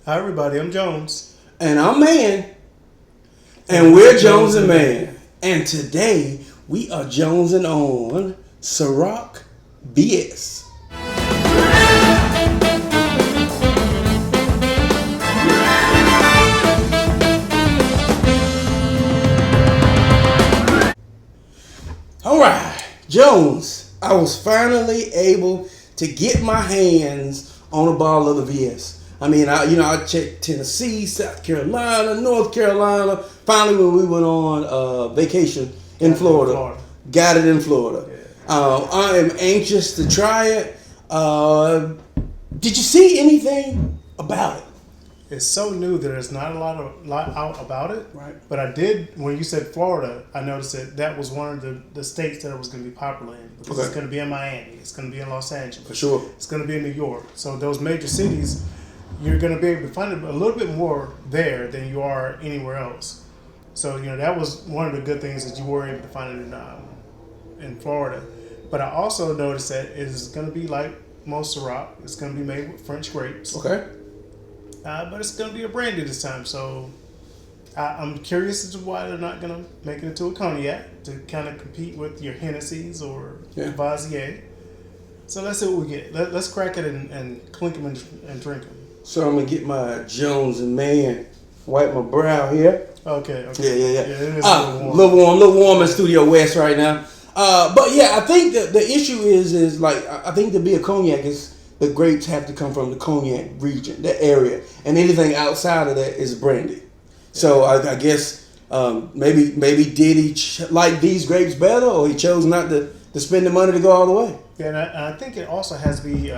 Hi everybody, I'm Jones. And I'm Mann. And we're Jones and Mann. And today we are jonesing on Ciroc BS. Alright, Jones, I was finally able to get my hands on a bottle of the VS. I mean, I checked Tennessee, South Carolina, North Carolina. Finally, when we went on vacation in Florida, got it in Florida. Yeah. I am anxious to try it. Did you see anything about it? It's so new that there's not a lot out about it. Right. But I did, when you said Florida, I noticed that was one of the states that it was going to be popular in. Because It's going to be in Miami. It's going to be in Los Angeles. For sure. It's going to be in New York. So those major cities, you're going to be able to find it a little bit more there than you are anywhere else. So, that was one of the good things that you were able to find it in Florida. But I also noticed that it is going to be like most Ciroc. It's going to be made with French grapes. Okay. But it's going to be a brandy this time. So I'm curious as to why they're not going to make it into a cognac to kind of compete with your Hennessy's or Vazier. So let's see what we get. Let's crack it and clink them and drink them. So I'm going to get my Jones and Mann, wipe my brow here. Okay. Yeah. It is a little warm in Studio West right now. But yeah, I think the issue is like, I think to be a cognac is the grapes have to come from the cognac region, that area, and anything outside of that is brandy. So I guess maybe Diddy liked these grapes better, or he chose not to spend the money to go all the way. Yeah, and I think it also has to be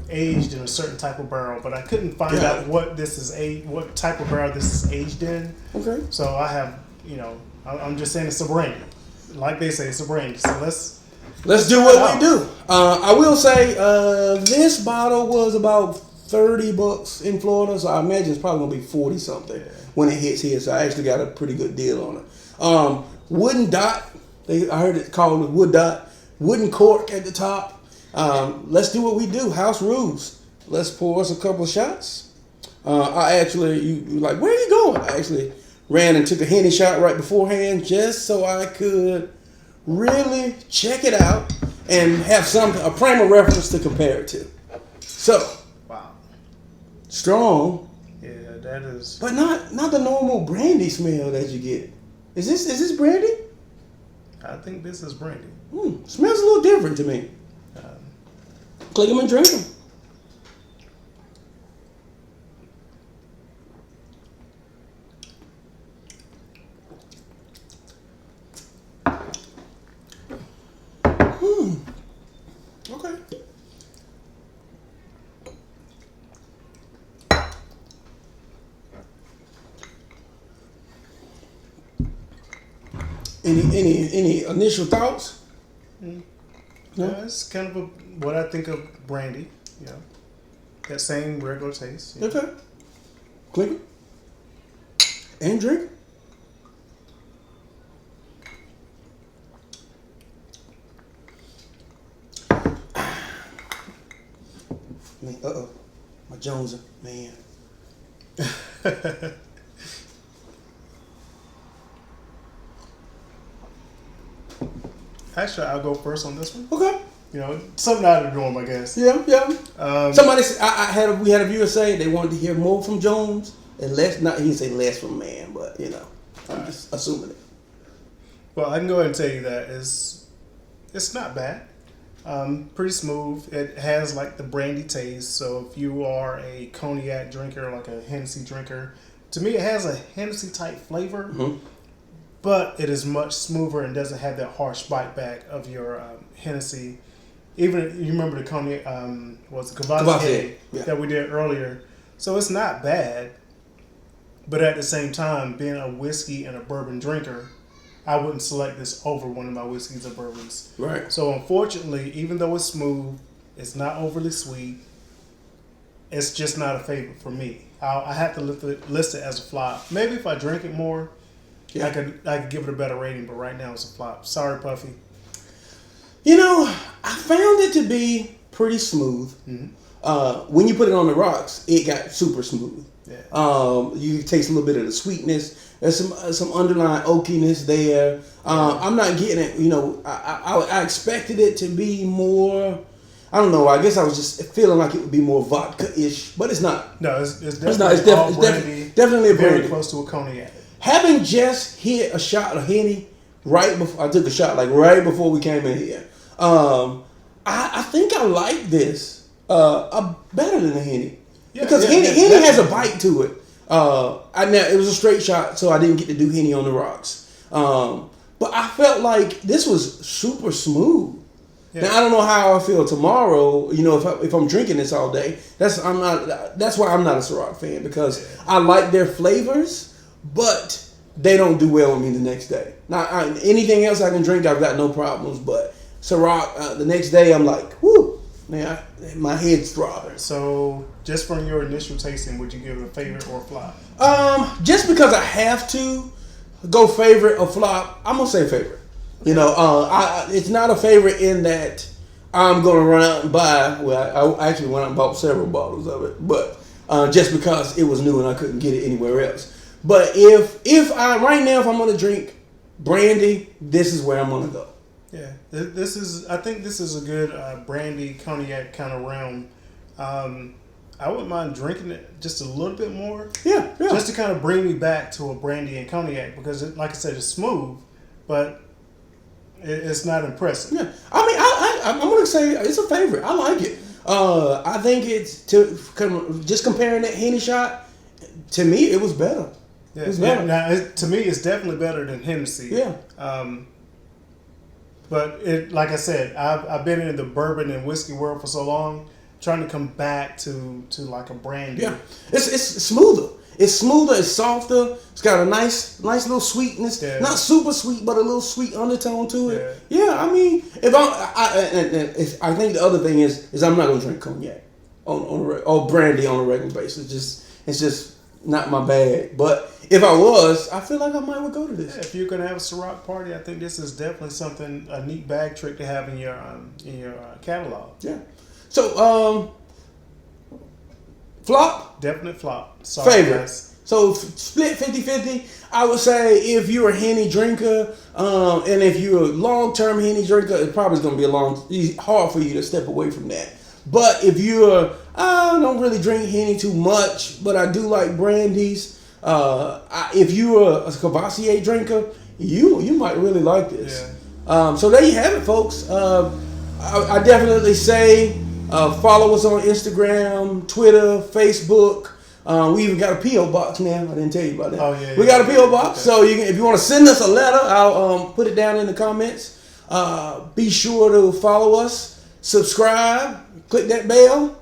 aged in a certain type of barrel, but I couldn't find out what type of barrel this is aged in. Okay. So I have, I'm just saying it's a brandy. Like they say, it's a brandy. So let's do what we do. I will say this bottle was about $30 in Florida, so I imagine it's probably gonna be 40 something when it hits here. So I actually got a pretty good deal on it. Wooden dot. I heard it called a wood dot. Wooden cork at the top. Let's do what we do. House rules. Let's pour us a couple of shots. I actually, you like, where are you going? I actually ran and took a Henny shot right beforehand just so I could really check it out and have a frame of reference to compare it to. So, wow, strong. Yeah, that is. But not the normal brandy smell that you get. Is this brandy? I think this is brandy. Smells a little different to me. Click them and drink them. Okay. Any initial thoughts? No? Yeah, it's kind of what I think of brandy. Yeah, that same regular taste. Yeah. Okay. Click it and drink. My Jones and Mann. Actually, I'll go first on this one. Okay. Something out of the norm, I guess. Yeah. Somebody, we had a viewer say they wanted to hear more from Jones and less. Not he didn't say less from Mann, but I'm just assuming it. Well, I can go ahead and tell you that it's not bad. Pretty smooth. It has like the brandy taste. So if you are a cognac drinker, like a Hennessy drinker, to me it has a Hennessy type flavor, but it is much smoother and doesn't have that harsh bite back of your Hennessy. Even you remember the cognac was the Cavassier that we did earlier. So it's not bad, but at the same time, being a whiskey and a bourbon drinker, I wouldn't select this over one of my whiskeys or bourbons. Right. So unfortunately, even though it's smooth, it's not overly sweet. It's just not a favorite for me. I have to list it as a flop. Maybe if I drink it more, I could give it a better rating. But right now, it's a flop. Sorry, Puffy. I found it to be pretty smooth. when you put it on the rocks, it got super smooth. Yeah. You taste a little bit of the sweetness. There's some underlying oakiness there. I'm not getting it. You know, I expected it to be more. I don't know. I guess I was just feeling like it would be more vodka-ish, but it's not. No, it's definitely not. It's definitely a very brandy. close to a cognac. Having just hit a shot of Henny right before I took a shot, like right before we came in here, I think I like this better than the Henny. Yeah, because yeah, Henny yeah, has a bite to it. It was a straight shot, so I didn't get to do Henny on the rocks. But I felt like this was super smooth. Yeah. Now I don't know how I feel tomorrow. You know, if I'm drinking this all day, that's why I'm not a Ciroc fan, because I like their flavors, but they don't do well with me the next day. Now anything else I can drink, I've got no problems. But Ciroc, the next day I'm like, whoo, man, my head's throbbing. So just from your initial tasting, would you give it a favorite or a flop? Just because I have to go favorite or flop, I'm gonna say favorite. You know, it's not a favorite in that I'm gonna run out and buy. Well, I actually went out and bought several bottles of it, but just because it was new and I couldn't get it anywhere else. But if I'm gonna drink brandy, this is where I'm gonna go. Yeah, I think this is a good brandy cognac kind of realm. I wouldn't mind drinking it just a little bit more. Yeah. Just to kind of bring me back to a brandy and cognac, because like I said, it's smooth, but it's not impressive. Yeah, I mean, I'm gonna say it's a favorite. I like it. I think it's just comparing that Henny shot, to me, it was better. Yeah, it was better. Now, to me, it's definitely better than Hennessy. Yeah. But like I said, I've been in the bourbon and whiskey world for so long, trying to come back to like a brandy. Yeah, it's smoother. It's smoother. It's softer. It's got a nice little sweetness. Yeah. Not super sweet, but a little sweet undertone to it. Yeah, I mean, I think the other thing is I'm not gonna drink cognac or brandy on a regular basis. It's just not my bag. But if I was, I feel like I might go to this. Yeah, if you're gonna have a Ciroc party, I think this is definitely a neat bag trick to have in your catalog. Yeah. So flop? Definite flop. Sorry, favorite. Guys. So split 50-50. I would say if you're a Henny drinker, and if you're a long-term Henny drinker, it's probably going to be hard for you to step away from that. But if I don't really drink Henny too much, but I do like brandies. If you're a Cavassier drinker, you might really like this. Yeah. So there you have it, folks. I definitely say follow us on Instagram, Twitter, Facebook. We even got a P.O. box now. I didn't tell you about that. Oh, yeah. We got a P.O. box. Okay. So if you want to send us a letter, I'll put it down in the comments. Be sure to follow us, subscribe, click that bell,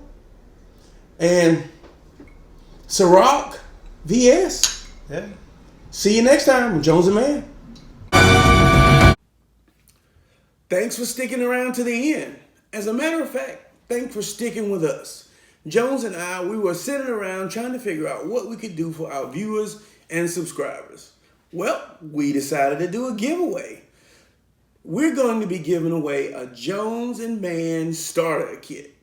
and Ciroc VS. Yeah. See you next time with Jones and Mann. Thanks for sticking around to the end. As a matter of fact, thanks for sticking with us. Jones and I, we were sitting around trying to figure out what we could do for our viewers and subscribers. Well, we decided to do a giveaway. We're going to be giving away a Jones and Mann starter kit.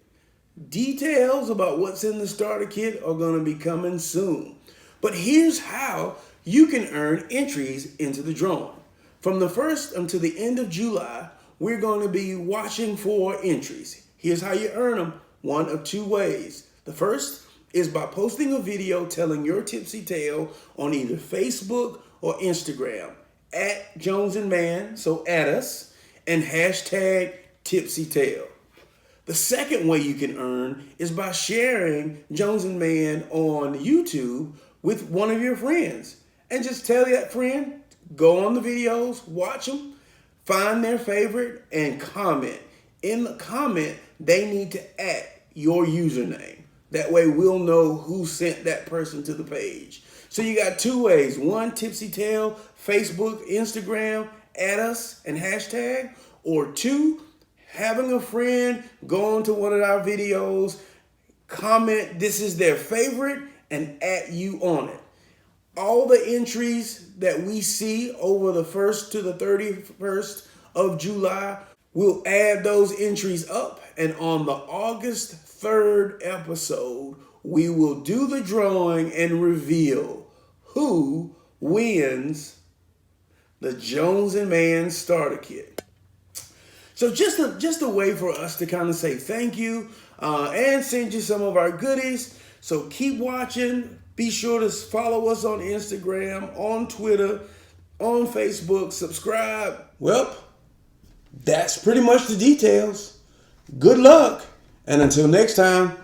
Details about what's in the starter kit are going to be coming soon. But here's how you can earn entries into the drawing. From the 1st until the end of July, we're going to be watching for entries. Here's how you earn them. One of two ways. The first is by posting a video telling your tipsy tale on either Facebook or Instagram at Jones and Mann, so at us, and hashtag tipsy tale. The second way you can earn is by sharing Jones and Mann on YouTube with one of your friends. And just tell that friend, go on the videos, watch them, find their favorite, and comment. In the comment, they need to add your username. That way we'll know who sent that person to the page. So you got two ways. One, Tipsy Tale, Facebook, Instagram, add us and hashtag. Or two, having a friend go onto one of our videos, comment this is their favorite, and add you on it. All the entries that we see over the 1st to the 31st of July, we'll add those entries up And on the August 3rd episode, we will do the drawing and reveal who wins the Jones and Mann starter kit. So just a way for us to kind of say thank you and send you some of our goodies. So keep watching. Be sure to follow us on Instagram, on Twitter, on Facebook. Subscribe. Well, that's pretty much the details. Good luck. And until next time,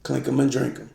clink 'em and drink 'em.